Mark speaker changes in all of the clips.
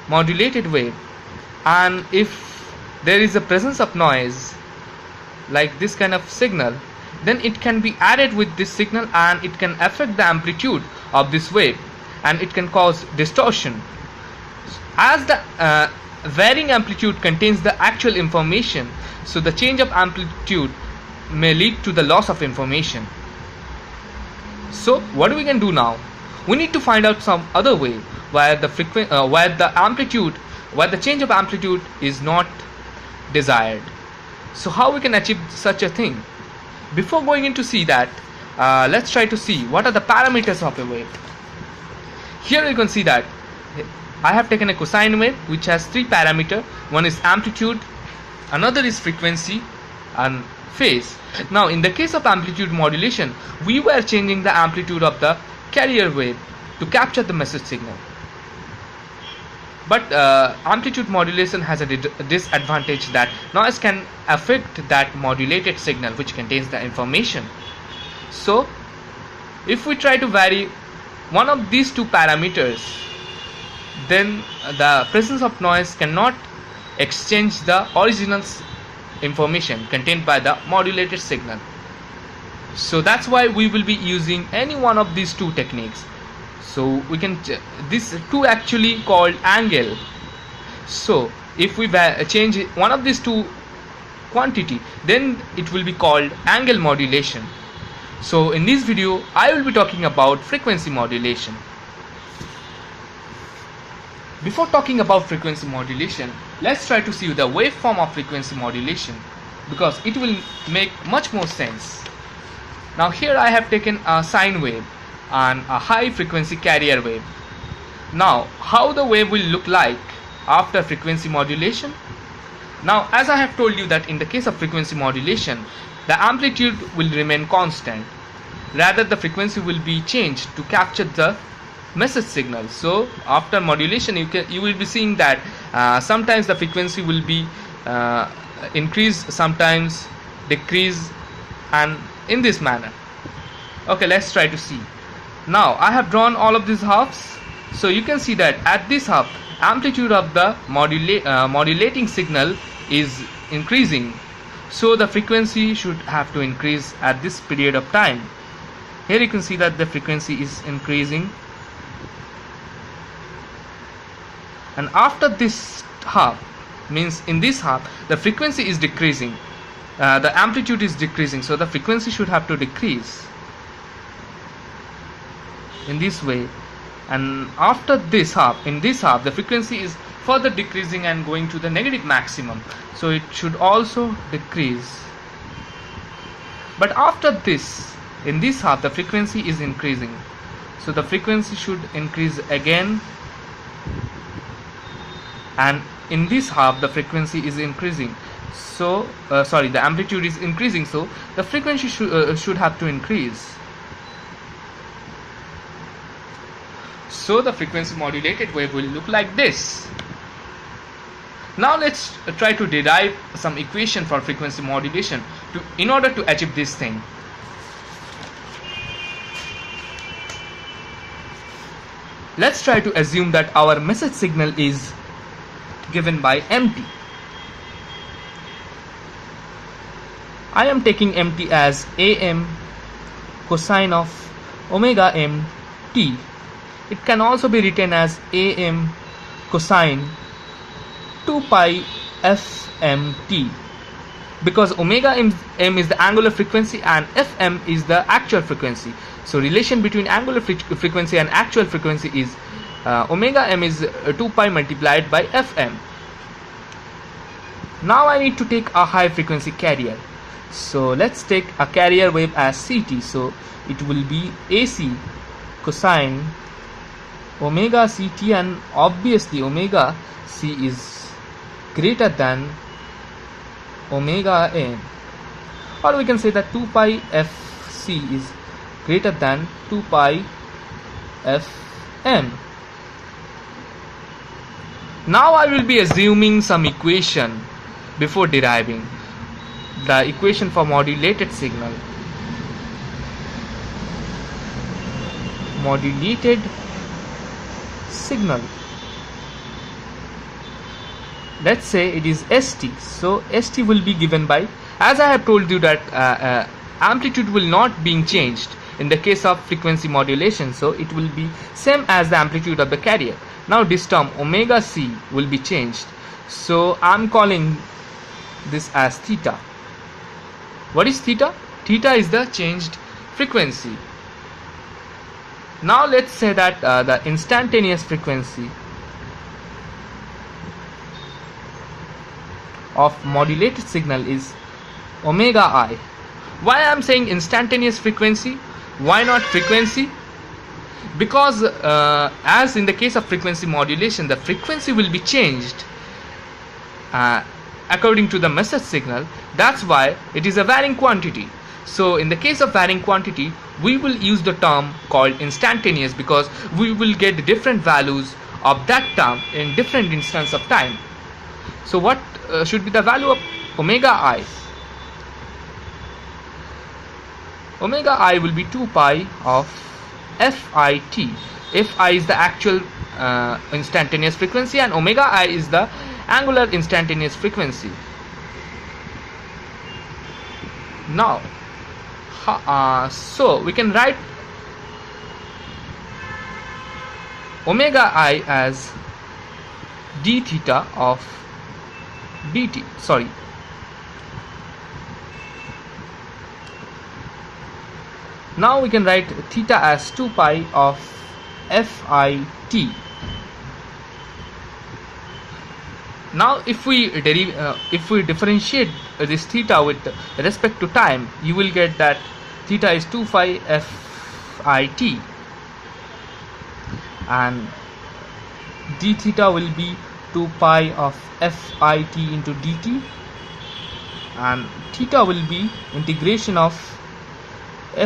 Speaker 1: modulated wave, and if there is a presence of noise like this kind of signal, then it can be added with this signal and it can affect the amplitude of this wave and it can cause distortion. As the varying amplitude contains the actual information, so the change of amplitude may lead to the loss of information. So what we can do now? We need to find out some other way where the change of amplitude is not desired. So how we can achieve such a thing? Before going into see that, let's try to see what are the parameters of a wave. Here you can see that I have taken a cosine wave which has three parameters. One is amplitude, another is frequency, and phase. Now in the case of amplitude modulation, we were changing the amplitude of the carrier wave to capture the message signal. But amplitude modulation has a disadvantage that noise can affect that modulated signal which contains the information. So if we try to vary one of these two parameters, then the presence of noise cannot exchange the original information contained by the modulated signal. So that's why we will be using any one of these two techniques. So we can this two actually called angle. So if we change one of these two quantity, then it will be called angle modulation. So in this video I will be talking about frequency modulation. Before talking about frequency modulation, let's try to see the waveform of frequency modulation, because it will make much more sense. Now here I have taken a sine wave and a high frequency carrier wave. Now how the wave will look like after frequency modulation? Now as I have told you that in the case of frequency modulation, the amplitude will remain constant. Rather the frequency will be changed to capture the message signal. So after modulation you will be seeing that sometimes the frequency will be increase, sometimes decrease, and in this manner. Okay, let's try to see. Now I have drawn all of these halves. So you can see that at this half, amplitude of the modulating signal is increasing, so the frequency should have to increase at this period of time. Here you can see that the frequency is increasing, and after this half, means in this half the frequency is decreasing, the amplitude is decreasing, so the frequency should have to decrease in this way. And after this half, in this half the frequency is further decreasing and going to the negative maximum, so it should also decrease. But after this, in this half the frequency is increasing, so the frequency should increase again, and in this half the frequency is increasing, so the amplitude is increasing, so the frequency should have to increase. So the frequency modulated wave will look like this. Now let's try to derive some equation for frequency modulation in order to achieve this thing. Let's try to assume that our message signal is given by mt. I am taking mt as am cosine of omega m t. It can also be written as am cosine 2 pi fmt, because omega m is the angular frequency and fm is the actual frequency. So relation between angular frequency and actual frequency is omega m is 2 pi multiplied by fm. Now I need to take a high frequency carrier. So let's take a carrier wave as ct. So it will be ac cosine omega ct, and obviously omega c is greater than omega n, or we can say that 2 pi fc is greater than 2 pi fm. Now I will be assuming some equation before deriving the equation for modulated signal. Modulated signal. let's say it is st. So st will be given by, as I have told you that amplitude will not being changed in the case of frequency modulation, so it will be same as the amplitude of the carrier. Now this term omega c will be changed, so I'm calling this as theta. What is theta? Theta is the changed frequency. Now let's say that the instantaneous frequency of modulated signal is omega I. Why I am saying instantaneous frequency? Why not frequency? Because as in the case of frequency modulation, the frequency will be changed according to the message signal. That's why it is a varying quantity. So in the case of varying quantity, we will use the term called instantaneous, because we will get different values of that term in different instance of time. So what should be the value of omega I? Omega I will be 2 pi of fit. Fi is the actual instantaneous frequency, and omega I is the angular instantaneous frequency. Now so we can write omega I as d theta of dt. Now we can write theta as 2 pi of fit. Now if we differentiate this theta with respect to time, you will get that theta is 2 pi fit, and d theta will be 2 pi of fit into dt, and theta will be integration of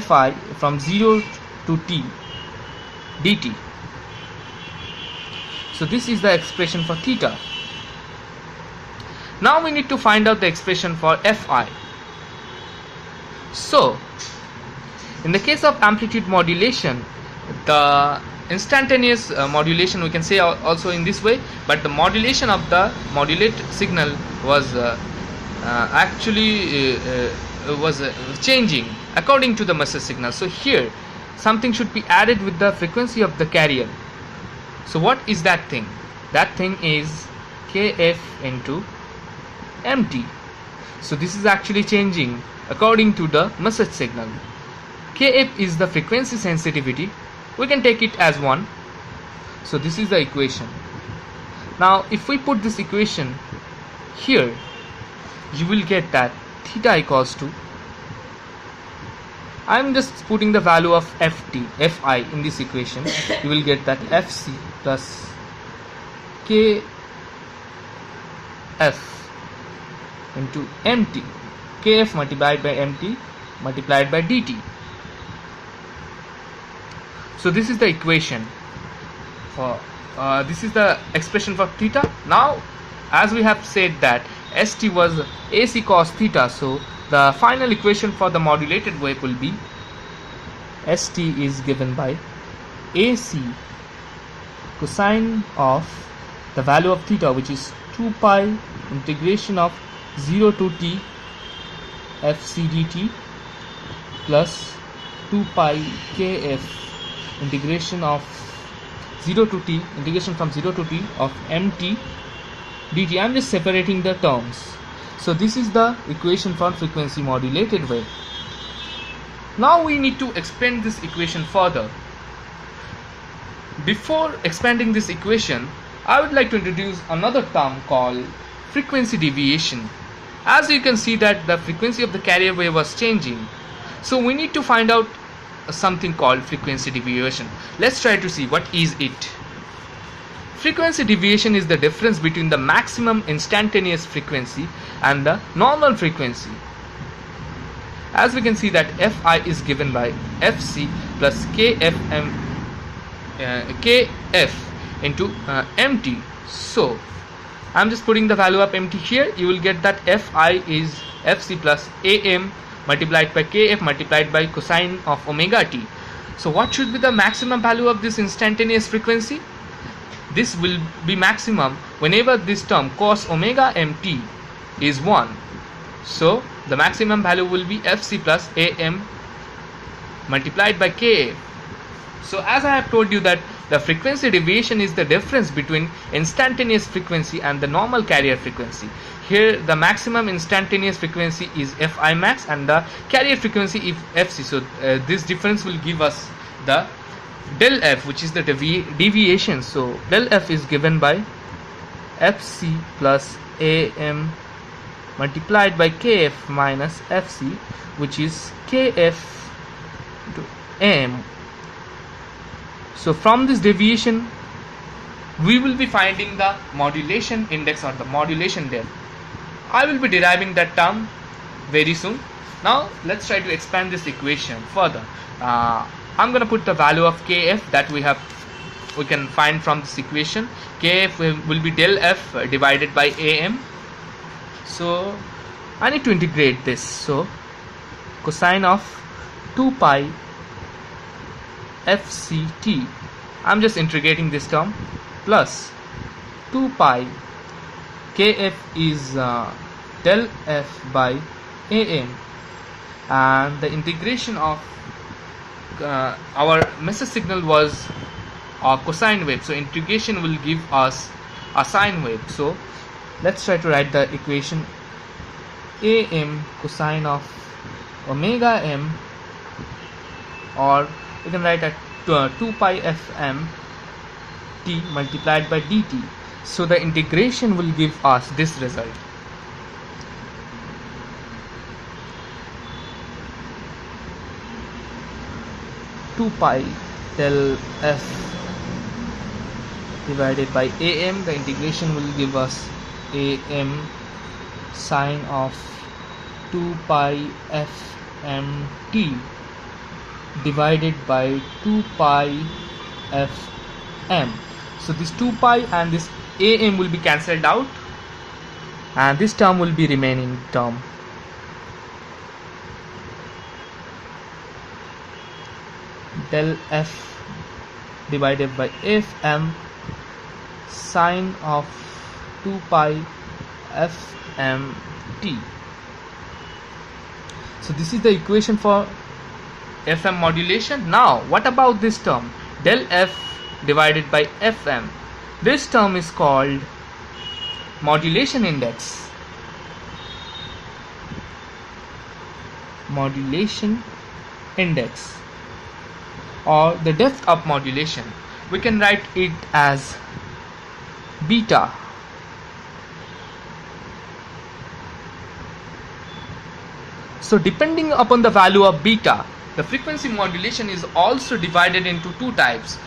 Speaker 1: fi from 0 to t dt. So this is the expression for theta. Now we need to find out the expression for fi. So in the case of amplitude modulation, the instantaneous modulation we can say also in this way, but the modulation of the modulated signal was changing according to the message signal. So here something should be added with the frequency of the carrier. So what is that thing? That thing is kf into mt. So this is actually changing according to the message signal. Kf is the frequency sensitivity. We can take it as 1. So this is the equation. Now if we put this equation here, you will get that theta equals to, I am just putting the value of fi in this equation. You will get that fc plus kf into mt, kf multiplied by mt multiplied by dt. So this is the equation for this is the expression for theta. Now as we have said that st was ac cos theta, so the final equation for the modulated wave will be st is given by ac cosine of the value of theta, which is 2 pi integration of 0 to t fc dt plus 2 pi kf integration of 0 to t, integration from 0 to t of mt dt. I am just separating the terms. So this is the equation for frequency modulated wave. Now we need to expand this equation further. Before expanding this equation, I would like to introduce another term called frequency deviation. As you can see that the frequency of the carrier wave was changing, so we need to find out something called frequency deviation. Let's try to see what is it. Frequency deviation is the difference between the maximum instantaneous frequency and the normal frequency. As we can see that fi is given by fc plus kf into mt. So I'm just putting the value of mt here. You will get that fi is fc plus am multiplied by kf multiplied by cosine of omega t. So what should be the maximum value of this instantaneous frequency? this will be maximum whenever this term cos omega mt is 1. So the maximum value will be fc plus am multiplied by kf. So as I have told you that the frequency deviation is the difference between instantaneous frequency and the normal carrier frequency. Here the maximum instantaneous frequency is fi max and the carrier frequency is fc. So this difference will give us the del f, which is the deviation. So del f is given by fc plus am multiplied by kf minus fc, which is kf to am. So from this deviation we will be finding the modulation index or the modulation depth. I will be deriving that term very soon. Now let's try to expand this equation further. I'm going to put the value of kf that we can find from this equation. Kf will be del f divided by am. So I need to integrate this. So cosine of 2 pi fct, I'm just integrating this term, plus 2 pi kf is del f by am, and the integration of our message signal was a cosine wave, so integration will give us a sine wave. So let's try to write the equation. Am cosine of omega m, or you can write at 2 pi fm t multiplied by dt. So the integration will give us this result. Two pi del f divided by am, the integration will give us am sine of 2 pi fm t divided by 2 pi fm. So this 2 pi and this am will be cancelled out, and this term will be remaining term. Del f divided by fm sine of 2 pi fm t. So this is the equation for FM modulation. Now what about this term del f divided by fm? This term is called modulation index. Modulation index, or the depth of modulation. We can write it as beta. So depending upon the value of beta, the frequency modulation is also divided into two types.